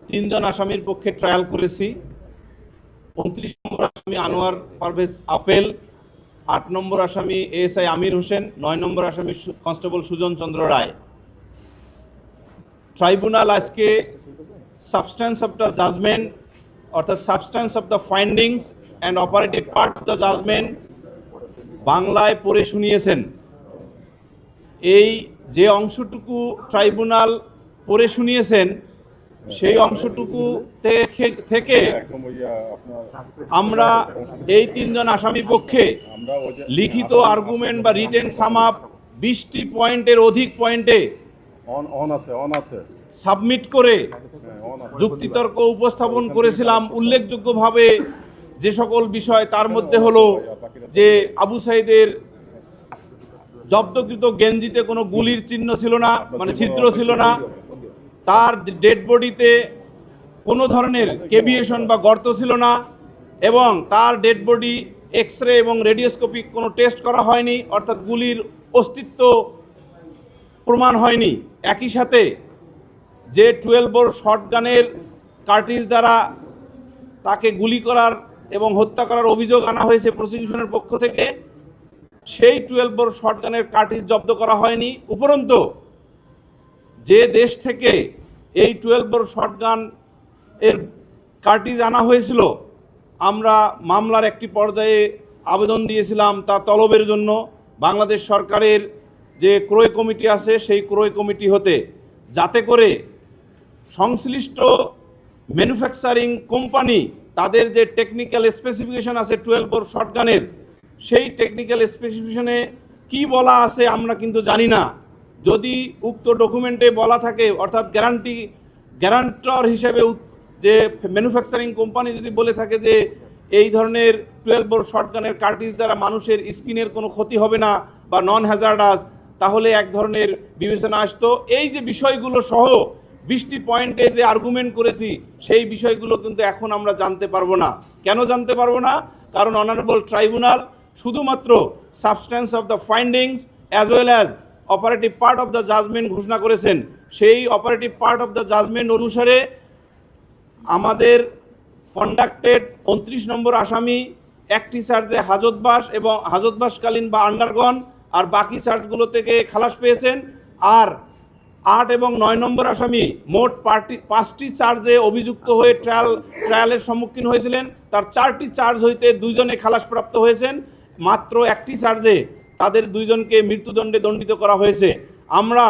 তিনজন আসামির পক্ষে ট্রায়াল করেছি। 29 নম্বর আসামি আনোয়ার পারভেজ আপেল, 8 নম্বর আসামি এএসআই আমির হোসেন, 9 নম্বর আসামি কনস্টেবল সুজন চন্দ্র রায়। ট্রাইব্যুনাল আজকে সাবস্ট্যান্স অফ দ্য জাজমেন্ট অর্থাৎ substance of the findings and operative part of the judgement বাংলায় পড়ে শুনিয়েছেন। এই যে অংশটুকু ট্রাইব্যুনাল পড়ে শুনিয়েছেন সেই অংশটুকু থেকে আমরা এই তিনজন আসামি পক্ষে লিখিত আর্গুমেন্ট বা রিটেন সাম আপ 20টি পয়েন্টের অধিক পয়েন্টে সাবমিট করে যুক্তিতর্ক উপস্থাপন করেছিলাম। উল্লেখযোগ্যভাবে যে সকল বিষয় তার মধ্যে হলো যে আবু সাইদের জব্দকৃত গেঞ্জিতে কোনো গুলির চিহ্ন ছিল না, মানে ছিদ্র ছিল না, তার ডেড বডিতে কোনো ধরনের কেভিয়েশন বা গর্ত ছিল না, এবং তার ডেড বডি এক্স রে এবং রেডিওস্কোপিক কোনো টেস্ট করা হয়নি, অর্থাৎ গুলির অস্তিত্ব প্রমাণ হয়নি। একই সাথে যে 12 বোর শটগানের কার্টিজ দ্বারা তাকে গুলি করার এবং হত্যা করার অভিযোগ আনা হয়েছে প্রসিকিউশনের পক্ষ থেকে, সেই 12 বোর শটগানের কার্টিজ জব্দ করা হয়নি। উপরন্তু যে দেশ থেকে এই 12 বোর শটগান এর কার্টিজ আনা হয়েছিল, আমরা মামলার একটি পর্যায়ে আবেদন দিয়েছিলাম তা তলবের জন্য বাংলাদেশ সরকারের যে ক্রয় কমিটি আছে সেই ক্রয় কমিটি হতে, যাতে করে সংশ্লিষ্ট ম্যানুফ্যাকচারিং কোম্পানি তাদের যে টেকনিক্যাল স্পেসিফিকেশন আছে 12 বোর শটগানের, সেই টেকনিক্যাল স্পেসিফিকেশনে কি বলা আছে আমরা কিন্তু জানি না। যদি উক্ত ডকুমেন্টে বলা থাকে, অর্থাৎ গ্যারান্টর হিসেবে যে ম্যানুফ্যাকচারিং কোম্পানি যদি বলে থাকে যে এই ধরনের 12 বোর শটগানের কার্টিজ দ্বারা মানুষের স্কিনের কোনো ক্ষতি হবে না বা নন হ্যাজার্ডাস, তাহলে এক ধরনের বিবেচনা আসতো। এই যে বিষয়গুলো সহ 20টি পয়েন্টে যে আর্গুমেন্ট করেছি সেই বিষয়গুলো কিন্তু এখন আমরা জানতে পারবো না। কেন জানতে পারবো না? কারণ অনারেবল ট্রাইব্যুনাল শুধুমাত্র substance of the findings as well as operative part of the judgement ঘোষণা করেছেন। সেই operative part of the judgement অনুসারে আমাদের কন্ডাক্টেড 29 নম্বর আসামি একটি চার্জে হাজতবাস এবং হাজতবাসকালীন বা আন্ডারগন, আর বাকি চার্জগুলো থেকে খালাস পেয়েছেন। আর 8 এবং 9 নম্বর আসামি মোট 5টি চার্জে অভিযুক্ত হয়ে ট্রায়ালের সম্মুখীন হয়েছিলেন। তার 4টি চার্জ হইতে 2 জনে খালাসপ্রাপ্ত হয়েছেন। মাত্র একটি চার্জে তাদের 2 জনকে মৃত্যুদণ্ডে দণ্ডিত করা হয়েছে। আমরা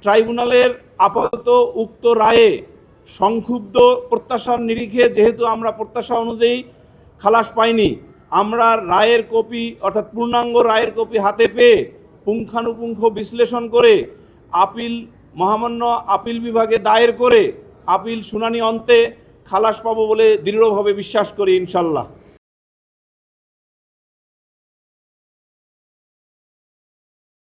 ট্রাইব্যুনালের আপাতত উক্ত রায়ে সংক্ষুব্ধ প্রত্যাশার নিরিখে, যেহেতু আমরা প্রত্যাশা অনুযায়ী খালাস পাইনি, আমরা রায়ের কপি অর্থাৎ পূর্ণাঙ্গ রায়ের কপি হাতে পেয়ে পুঙ্খানুপুঙ্খ বিশ্লেষণ করে মহামান্য আপিল বিভাগে দায়ের করে আপিল শুনানি অন্তে খালাস পাবো বলে দৃঢ়ভাবে বিশ্বাস করি ইনশাল্লাহ।